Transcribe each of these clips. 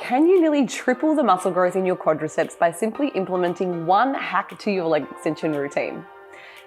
Can you nearly triple the muscle growth in your quadriceps by simply implementing one hack to your leg extension routine?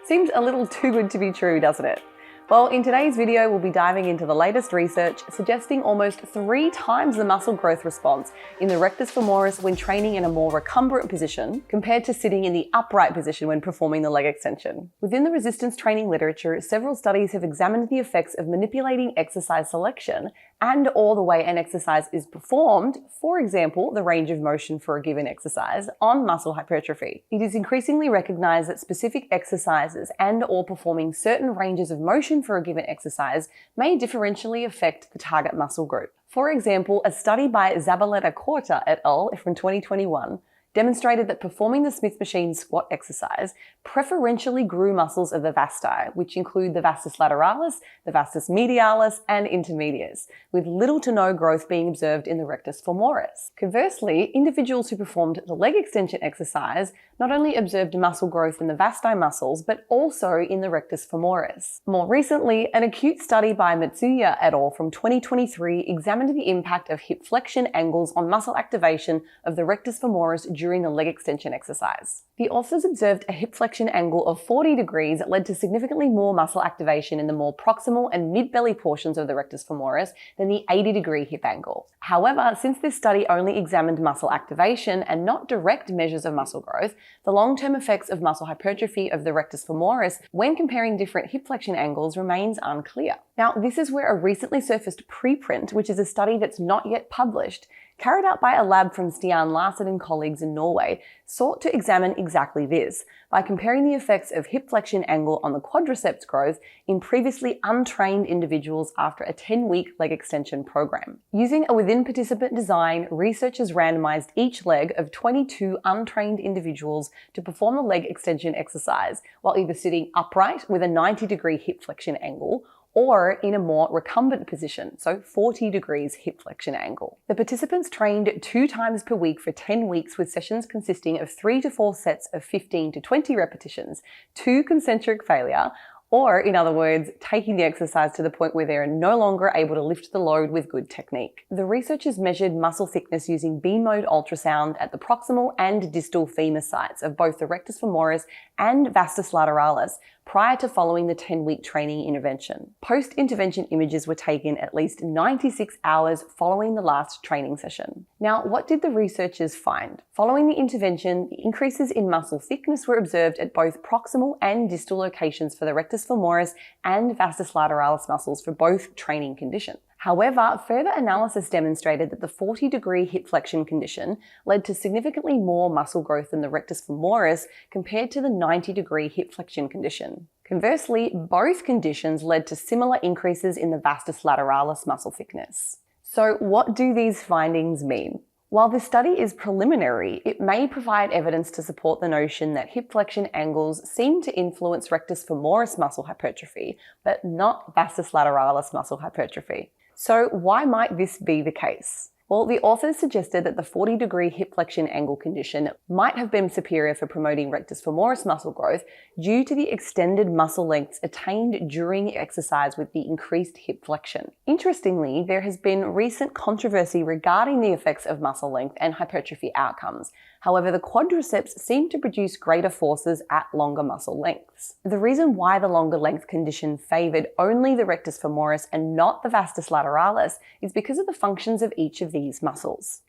Seems a little too good to be true, doesn't it? Well, in today's video, we'll be diving into the latest research suggesting almost 3 times the muscle growth response in the rectus femoris when training in a more recumbent position compared to sitting in the upright position when performing the leg extension. Within the resistance training literature, several studies have examined the effects of manipulating exercise selection and/or the way an exercise is performed, for example, the range of motion for a given exercise, on muscle hypertrophy. It is increasingly recognized that specific exercises and/or performing certain ranges of motion for a given exercise may differentially affect the target muscle group. For example, a study by Zabaleta et al. From 2021 demonstrated that performing the Smith machine squat exercise preferentially grew muscles of the vasti, which include the vastus lateralis, the vastus medialis, and intermedius, with little to no growth being observed in the rectus femoris. Conversely, individuals who performed the leg extension exercise not only observed muscle growth in the vasti muscles, but also in the rectus femoris. More recently, an acute study by Matsuia et al. From 2023 examined the impact of hip flexion angles on muscle activation of the rectus femoris during the leg extension exercise. The authors observed a hip flexion angle of 40 degrees that led to significantly more muscle activation in the more proximal and mid-belly portions of the rectus femoris than the 80-degree hip angle. However, since this study only examined muscle activation and not direct measures of muscle growth, the long-term effects of muscle hypertrophy of the rectus femoris when comparing different hip flexion angles remains unclear. Now, this is where a recently surfaced preprint, which is a study that's not yet published, carried out by a lab from Stian Larsen and colleagues in Norway, sought to examine exactly this by comparing the effects of hip flexion angle on the quadriceps growth in previously untrained individuals after a 10-week leg extension program. Using a within-participant design, researchers randomized each leg of 22 untrained individuals to perform the leg extension exercise while either sitting upright with a 90-degree hip flexion angle or in a more recumbent position, so 40 degrees hip flexion angle. The participants trained 2 times per week for 10 weeks with sessions consisting of 3 to 4 sets of 15 to 20 repetitions, 2 concentric failure, or in other words, taking the exercise to the point where they are no longer able to lift the load with good technique. The researchers measured muscle thickness using beam mode ultrasound at the proximal and distal femur sites of both the rectus femoris and vastus lateralis prior to following the 10-week training intervention. Post-intervention images were taken at least 96 hours following the last training session. Now, what did the researchers find? Following the intervention, the increases in muscle thickness were observed at both proximal and distal locations for the rectus femoris and vastus lateralis muscles for both training conditions. However, further analysis demonstrated that the 40-degree hip flexion condition led to significantly more muscle growth than the rectus femoris compared to the 90-degree hip flexion condition. Conversely, both conditions led to similar increases in the vastus lateralis muscle thickness. So what do these findings mean? While this study is preliminary, it may provide evidence to support the notion that hip flexion angles seem to influence rectus femoris muscle hypertrophy, but not vastus lateralis muscle hypertrophy. So why might this be the case? Well, the authors suggested that the 40-degree hip flexion angle condition might have been superior for promoting rectus femoris muscle growth due to the extended muscle lengths attained during exercise with the increased hip flexion. Interestingly, there has been recent controversy regarding the effects of muscle length and hypertrophy outcomes. However, the quadriceps seem to produce greater forces at longer muscle lengths. The reason why the longer length condition favored only the rectus femoris and not the vastus lateralis is because of the functions of each of these muscles.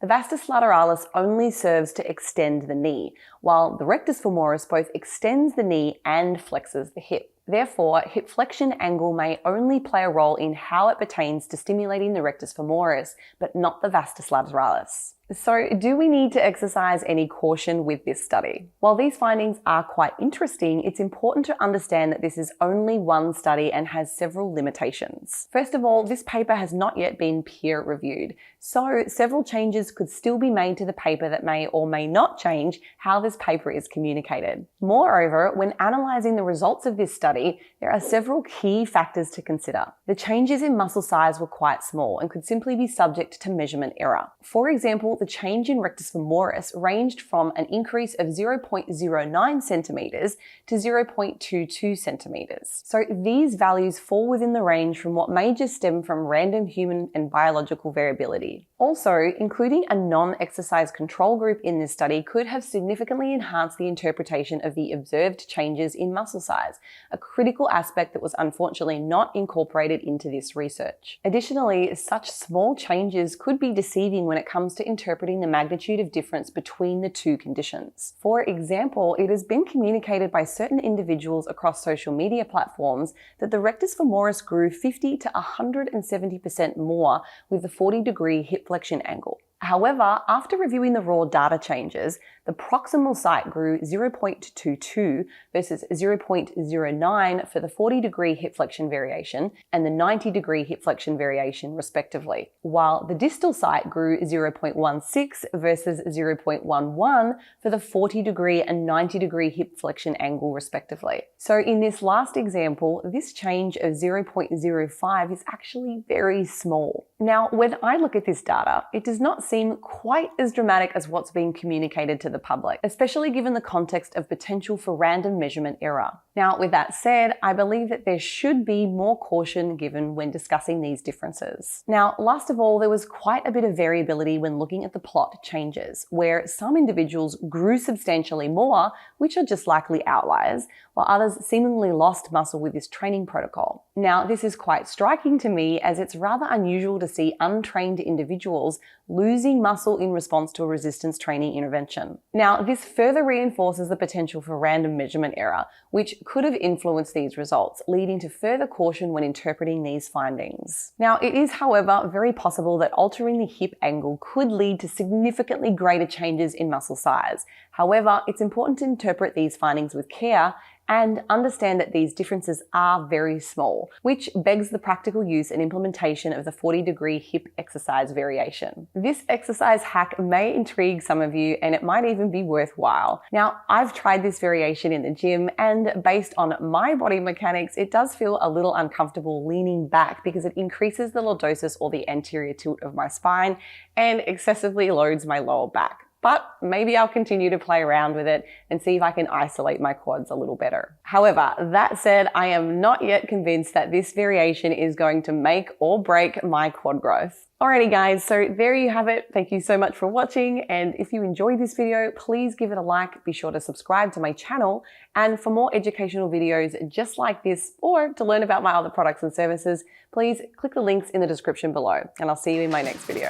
The vastus lateralis only serves to extend the knee, while the rectus femoris both extends the knee and flexes the hip. Therefore, hip flexion angle may only play a role in how it pertains to stimulating the rectus femoris, but not the vastus lateralis. So, do we need to exercise any caution with this study? While these findings are quite interesting, it's important to understand that this is only one study and has several limitations. First of all, this paper has not yet been peer reviewed, so several changes could still be made to the paper that may or may not change how this paper is communicated. Moreover, when analyzing the results of this study, there are several key factors to consider. The changes in muscle size were quite small and could simply be subject to measurement error. For example, the change in rectus femoris ranged from an increase of 0.09 centimeters to 0.22 centimeters. So these values fall within the range from what may just stem from random human and biological variability. Also, including a non-exercise control group in this study could have significantly enhanced the interpretation of the observed changes in muscle size, a critical aspect that was unfortunately not incorporated into this research. Additionally, such small changes could be deceiving when it comes to interpreting the magnitude of difference between the two conditions. For example, it has been communicated by certain individuals across social media platforms that the rectus femoris grew 50 to 170% more with the 40-degree hip flexion angle. However, after reviewing the raw data changes, the proximal site grew 0.22 versus 0.09 for the 40-degree hip flexion variation and the 90-degree hip flexion variation respectively, while the distal site grew 0.16 versus 0.11 for the 40-degree and 90-degree hip flexion angle respectively. So in this last example, this change of 0.05 is actually very small. Now, when I look at this data, it does not seem quite as dramatic as what's being communicated to the public, especially given the context of potential for random measurement error. Now, with that said, I believe that there should be more caution given when discussing these differences. Now, last of all, there was quite a bit of variability when looking at the plot changes, where some individuals grew substantially more, which are just likely outliers, while others seemingly lost muscle with this training protocol. Now, this is quite striking to me as it's rather unusual to see untrained individuals losing muscle in response to a resistance training intervention. Now, this further reinforces the potential for random measurement error, which could have influenced these results, leading to further caution when interpreting these findings. Now, it is, however, very possible that altering the hip angle could lead to significantly greater changes in muscle size. However, it's important to interpret these findings with care and understand that these differences are very small, which begs the practical use and implementation of the 40-degree hip exercise variation. This exercise hack may intrigue some of you, and it might even be worthwhile. Now, I've tried this variation in the gym, and based on my body mechanics, it does feel a little uncomfortable leaning back because it increases the lordosis or the anterior tilt of my spine and excessively loads my lower back. But maybe I'll continue to play around with it and see if I can isolate my quads a little better. However, that said, I am not yet convinced that this variation is going to make or break my quad growth. Alrighty guys, so there you have it. Thank you so much for watching, and if you enjoyed this video, please give it a like, be sure to subscribe to my channel, and for more educational videos just like this, or to learn about my other products and services, please click the links in the description below, and I'll see you in my next video.